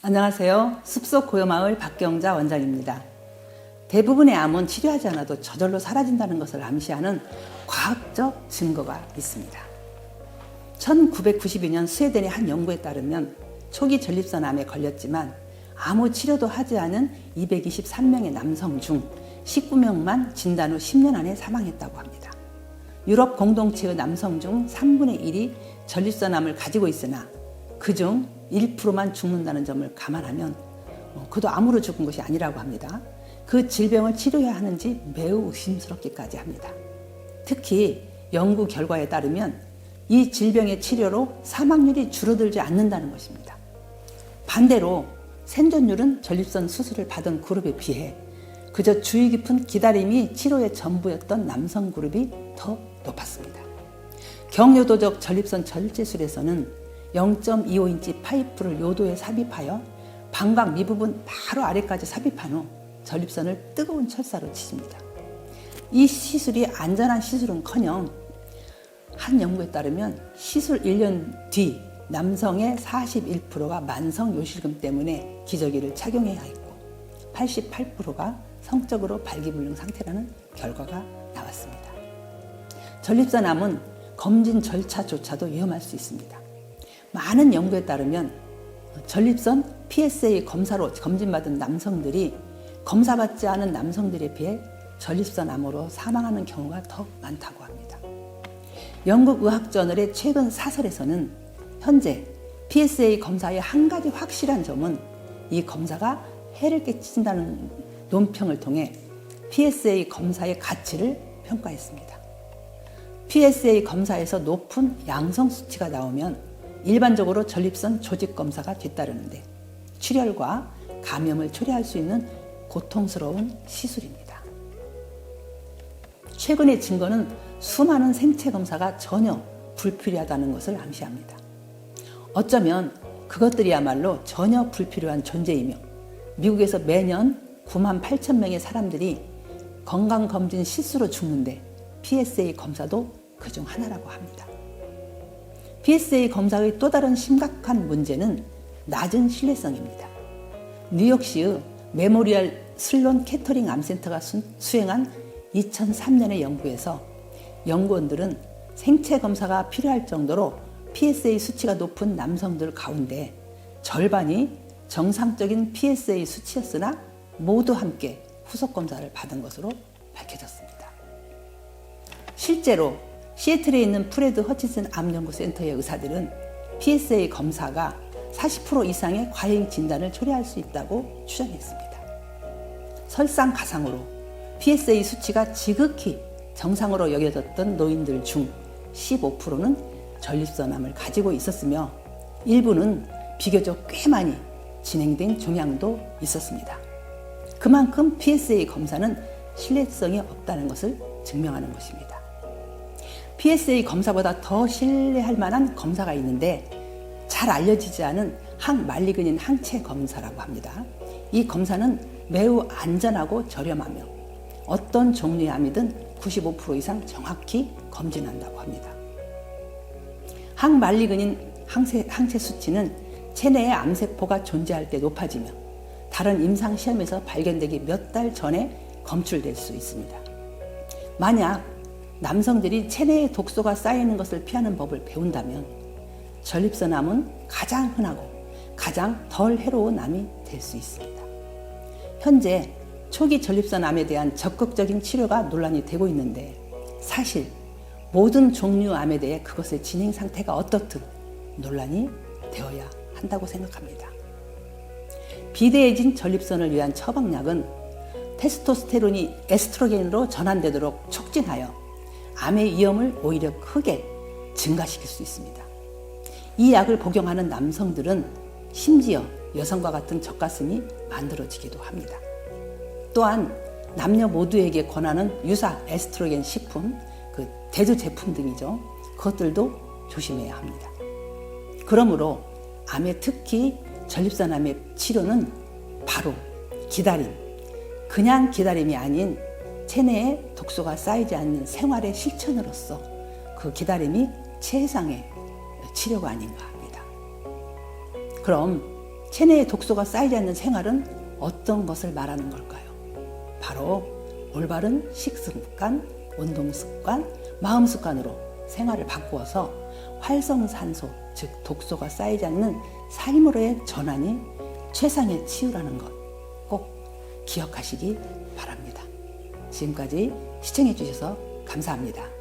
안녕하세요. 숲속 고요마을 박경자 원장입니다. 대부분의 암은 치료하지 않아도 저절로 사라진다는 것을 암시하는 과학적 증거가 있습니다. 1992년 스웨덴의 한 연구에 따르면 초기 전립선 암에 걸렸지만 아무 치료도 하지 않은 223명의 남성 중 19명만 진단 후 10년 안에 사망했다고 합니다. 유럽 공동체의 남성 중 3분의 1이 전립선암을 가지고 있으나 그중 1%만 죽는다는 점을 감안하면 그도 암으로 죽은 것이 아니라고 합니다. 그 질병을 치료해야 하는지 매우 의심스럽기까지 합니다. 특히 연구 결과에 따르면 이 질병의 치료로 사망률이 줄어들지 않는다는 것입니다. 반대로 생존율은 전립선 수술을 받은 그룹에 비해 그저 주의 깊은 기다림이 치료의 전부였던 남성 그룹이 더 높았습니다. 경요도적 전립선 절제술에서는 0.25인치 파이프를 요도에 삽입하여 방광 밑부분 바로 아래까지 삽입한 후 전립선을 뜨거운 철사로 치십니다. 이 시술이 안전한 시술은커녕 한 연구에 따르면 시술 1년 뒤 남성의 41%가 만성 요실금 때문에 기저귀를 착용해야 했고 88%가 성적으로 발기불능 상태라는 결과가 나왔습니다. 전립선암은 검진 절차조차도 위험할 수 있습니다. 많은 연구에 따르면 전립선 PSA 검사로 검진받은 남성들이 검사받지 않은 남성들에 비해 전립선암으로 사망하는 경우가 더 많다고 합니다. 영국 의학저널의 최근 사설에서는 현재 PSA 검사의 한 가지 확실한 점은 이 검사가 해를 끼친다는 논평을 통해 PSA 검사의 가치를 평가했습니다. PSA 검사에서 높은 양성 수치가 나오면 일반적으로 전립선 조직 검사가 뒤따르는데 출혈과 감염을 초래할 수 있는 고통스러운 시술입니다. 최근의 증거는 수많은 생체 검사가 전혀 불필요하다는 것을 암시합니다. 어쩌면 그것들이야말로 전혀 불필요한 존재이며 미국에서 매년 9만 8천 명의 사람들이 건강검진 실수로 죽는데 PSA 검사도 그중 하나라고 합니다. PSA 검사의 또 다른 심각한 문제는 낮은 신뢰성입니다. 뉴욕시의 메모리얼 슬론 캐터링 암센터가 수행한 2003년의 연구에서 연구원들은 생체 검사가 필요할 정도로 PSA 수치가 높은 남성들 가운데 절반이 정상적인 PSA 수치였으나 모두 함께 후속 검사를 받은 것으로 밝혀졌습니다. 실제로 시애틀에 있는 프레드 허치슨 암연구센터의 의사들은 PSA 검사가 40% 이상의 과잉 진단을 초래할 수 있다고 추정했습니다. 설상가상으로 PSA 수치가 지극히 정상으로 여겨졌던 노인들 중 15%는 전립선암을 가지고 있었으며 일부는 비교적 꽤 많이 진행된 종양도 있었습니다. 그만큼 PSA 검사는 신뢰성이 없다는 것을 증명하는 것입니다. PSA 검사보다 더 신뢰할 만한 검사가 있는데 잘 알려지지 않은 항말리그닌 항체 검사라고 합니다. 이 검사는 매우 안전하고 저렴하며 어떤 종류의 암이든 95% 이상 정확히 검진한다고 합니다. 항말리그닌 항체 수치는 체내에 암세포가 존재할 때 높아지며 다른 임상 시험에서 발견되기 몇 달 전에 검출될 수 있습니다. 만약 남성들이 체내에 독소가 쌓이는 것을 피하는 법을 배운다면 전립선암은 가장 흔하고 가장 덜 해로운 암이 될 수 있습니다. 현재 초기 전립선암에 대한 적극적인 치료가 논란이 되고 있는데 사실 모든 종류 암에 대해 그것의 진행 상태가 어떻든 논란이 되어야 한다고 생각합니다. 비대해진 전립선을 위한 처방약은 테스토스테론이 에스트로겐으로 전환되도록 촉진하여 암의 위험을 오히려 크게 증가시킬 수 있습니다. 이 약을 복용하는 남성들은 심지어 여성과 같은 젖가슴이 만들어지기도 합니다. 또한 남녀 모두에게 권하는 유사 에스트로겐 식품, 대두 제품 등이죠. 그것들도 조심해야 합니다. 그러므로 암의 특히 전립선암의 치료는 바로 기다림, 그냥 기다림이 아닌 체내에 독소가 쌓이지 않는 생활의 실천으로서 그 기다림이 최상의 치료가 아닌가 합니다. 그럼 체내에 독소가 쌓이지 않는 생활은 어떤 것을 말하는 걸까요? 바로 올바른 식습관, 운동습관, 마음습관으로 생활을 바꾸어서 활성산소, 즉 독소가 쌓이지 않는 삶으로의 전환이 최상의 치유라는 것 꼭 기억하시기 바랍니다. 지금까지 시청해 주셔서 감사합니다.